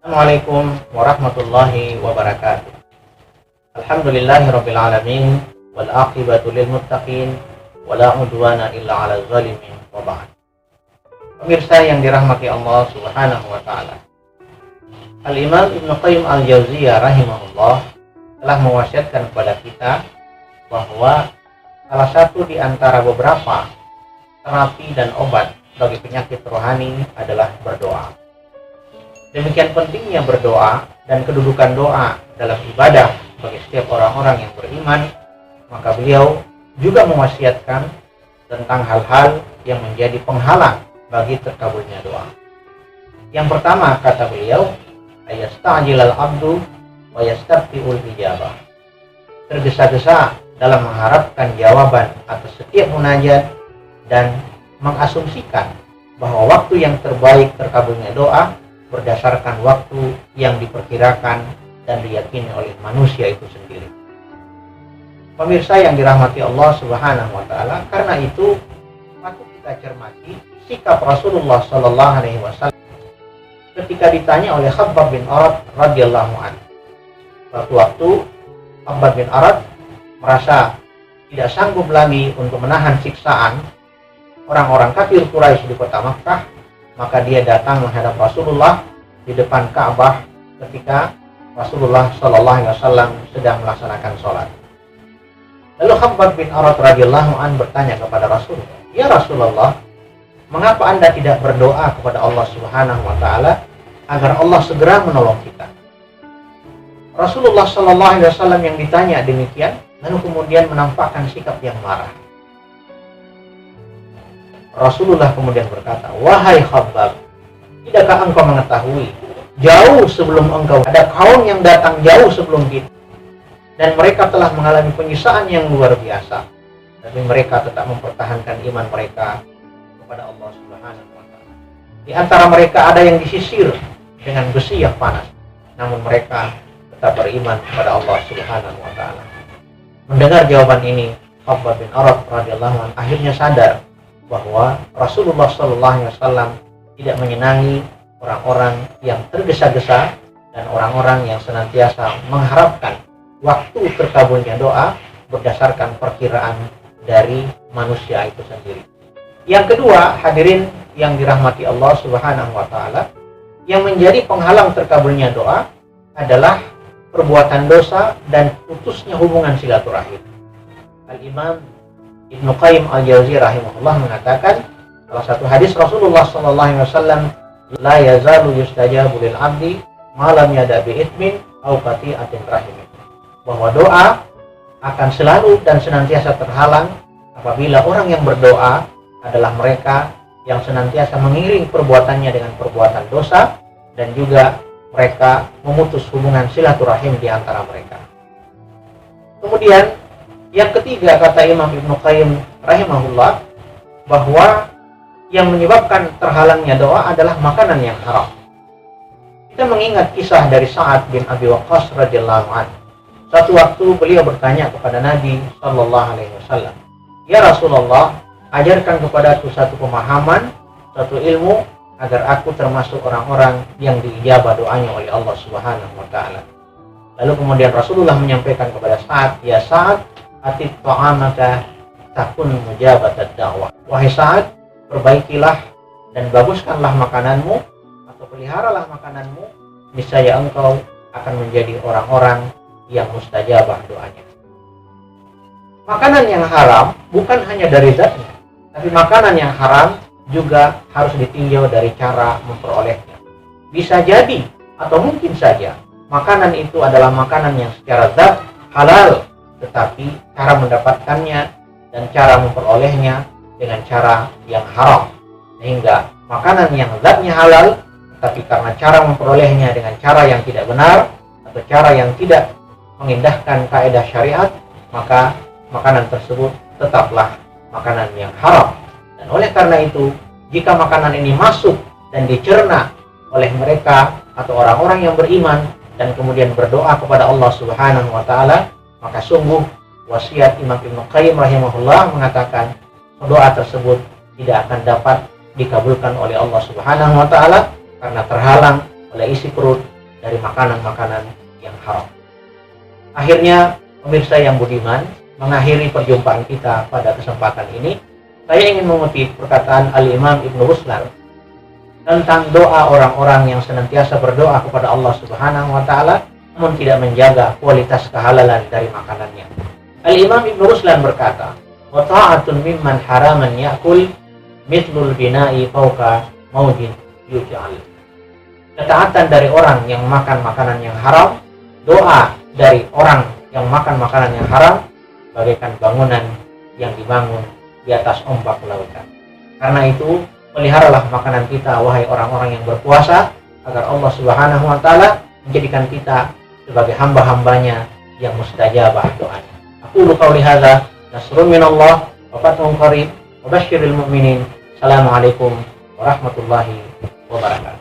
Assalamualaikum warahmatullahi wabarakatuh. Alhamdulillahirabbil alamin wal aqibatu lil muttaqin wala udwana illa 'alal zalimin wa ba'd. Pemirsa yang dirahmati Allah Subhanahu wa taala. Al-Imam Ibnu Qayyim Al-Jauziyah rahimahullah telah mewasiatkan kepada kita bahwa salah satu di antara beberapa terapi dan obat bagi penyakit rohani adalah berdoa. Demikian pentingnya berdoa dan kedudukan doa dalam ibadah bagi setiap orang-orang yang beriman, maka beliau juga mewasiatkan tentang hal-hal yang menjadi penghalang bagi terkabulnya doa. Yang pertama, kata beliau, ayasta'jilal abdu wa yastarfi'ul ijabah. Tergesa-gesa dalam mengharapkan jawaban atas setiap munajat dan mengasumsikan bahwa waktu yang terbaik terkabulnya doa berdasarkan waktu yang diperkirakan dan diyakini oleh manusia itu sendiri. Pemirsa yang dirahmati Allah Subhanahu wa taala, karena itu patut kita cermati sikap Rasulullah sallallahu alaihi wasallam ketika ditanya oleh Khabbab bin Arad radhiyallahu anhu. Suatu waktu Khabbab bin Arad merasa tidak sanggup lagi untuk menahan siksaan orang-orang kafir Quraisy di kota Makkah, maka dia datang menghadap Rasulullah di depan Ka'bah ketika Rasulullah sallallahu alaihi wasallam sedang melaksanakan sholat. Lalu Khabbab bin Arad radhiyallahu anhu bertanya kepada Rasulullah, "Ya Rasulullah, mengapa Anda tidak berdoa kepada Allah Subhanahu wa taala agar Allah segera menolong kita?" Rasulullah sallallahu alaihi wasallam yang ditanya demikian lalu kemudian menampakkan sikap yang marah. Rasulullah kemudian berkata, "Wahai Khabbab, tidakkah engkau mengetahui jauh sebelum engkau ada kaum yang datang jauh sebelum kita dan mereka telah mengalami penyiksaan yang luar biasa, tapi mereka tetap mempertahankan iman mereka kepada Allah Subhanahu wa taala. Di antara mereka ada yang disisir dengan besi yang panas, namun mereka tetap beriman kepada Allah Subhanahu wa taala." Mendengar jawaban ini, Khabbab bin Arad radhiyallahu anhu akhirnya sadar bahwa Rasulullah sallallahu alaihi wasallam tidak menyenangi orang-orang yang tergesa-gesa dan orang-orang yang senantiasa mengharapkan waktu terkabulnya doa berdasarkan perkiraan dari manusia itu sendiri. Yang kedua, hadirin yang dirahmati Allah Subhanahu wa taala, yang menjadi penghalang terkabulnya doa adalah perbuatan dosa dan putusnya hubungan silaturahim. Al-Imam Ibnu Qayyim Al-Jauziyah rahimahullah mengatakan salah satu hadis Rasulullah sallallahu alaihi wasallam, la yazalu yustajabu lil 'abdi ma lam yada bi ithmin aw qati'atin rahim, bahwa doa akan selalu dan senantiasa terhalang apabila orang yang berdoa adalah mereka yang senantiasa mengiring perbuatannya dengan perbuatan dosa dan juga mereka memutus hubungan silaturahim di antara mereka. Kemudian yang ketiga, kata Imam Ibnu Qayyim rahimahullah, bahwa yang menyebabkan terhalangnya doa adalah makanan yang haram. Kita mengingat kisah dari Sa'ad bin Abi Waqqas radhiyallahu anhu. Suatu waktu beliau bertanya kepada Nabi sallallahu alaihi wasallam, "Ya Rasulullah, ajarkan kepadaku satu pemahaman, satu ilmu agar aku termasuk orang-orang yang diijabah doanya oleh Allah Subhanahu wa taala." Lalu kemudian Rasulullah menyampaikan kepada Sa'ad, "Ya Sa'ad, atit ta'amaka takun mujabatad da'wah." Wahai Sa'ad, perbaikilah dan baguskanlah makananmu atau peliharalah makananmu, niscaya engkau akan menjadi orang-orang yang mustajabah doanya. Makanan yang haram bukan hanya dari zatnya, tapi makanan yang haram juga harus ditinjau dari cara memperolehnya. Bisa jadi atau mungkin saja makanan itu adalah makanan yang secara zat halal, tetapi cara mendapatkannya dan cara memperolehnya dengan cara yang haram, sehingga makanan yang zatnya halal tetapi karena cara memperolehnya dengan cara yang tidak benar atau cara yang tidak mengindahkan kaidah syariat, maka makanan tersebut tetaplah makanan yang haram. Dan oleh karena itu, jika makanan ini masuk dan dicerna oleh mereka atau orang-orang yang beriman dan kemudian berdoa kepada Allah Subhanahu wa taala, maka sungguh wasiat Imam Ibnu Qayyim rahimahullah mengatakan doa tersebut tidak akan dapat dikabulkan oleh Allah Subhanahu wa taala karena terhalang oleh isi perut dari makanan-makanan yang haram. Akhirnya, pemirsa yang budiman, mengakhiri perjumpaan kita pada kesempatan ini, saya ingin mengutip perkataan Al-Imam Ibn Ruslan tentang doa orang-orang yang senantiasa berdoa kepada Allah Subhanahu wa Ta'ala, namun tidak menjaga kualitas kehalalan dari makanannya. Al-Imam Ibn Ruslan berkata, "Wa ta'atun mimman haraman ya'kul mithlul bina'i fawqa maujin yuj'al." Ketaatan dari orang yang makan makanan yang haram, doa dari orang yang makan makanan yang haram, bagaikan bangunan yang dibangun di atas ombak lautan. Karena itu, peliharalah makanan kita, wahai orang-orang yang berpuasa, agar Allah Subhanahu wa Ta'ala menjadikan kita sebagai hamba-hambanya yang mustajabah doanya. Aqulu qauli hadza, nasrun minallah wa fathun qarib wa basyiril mu'minin. Assalamualaikum warahmatullahi wabarakatuh.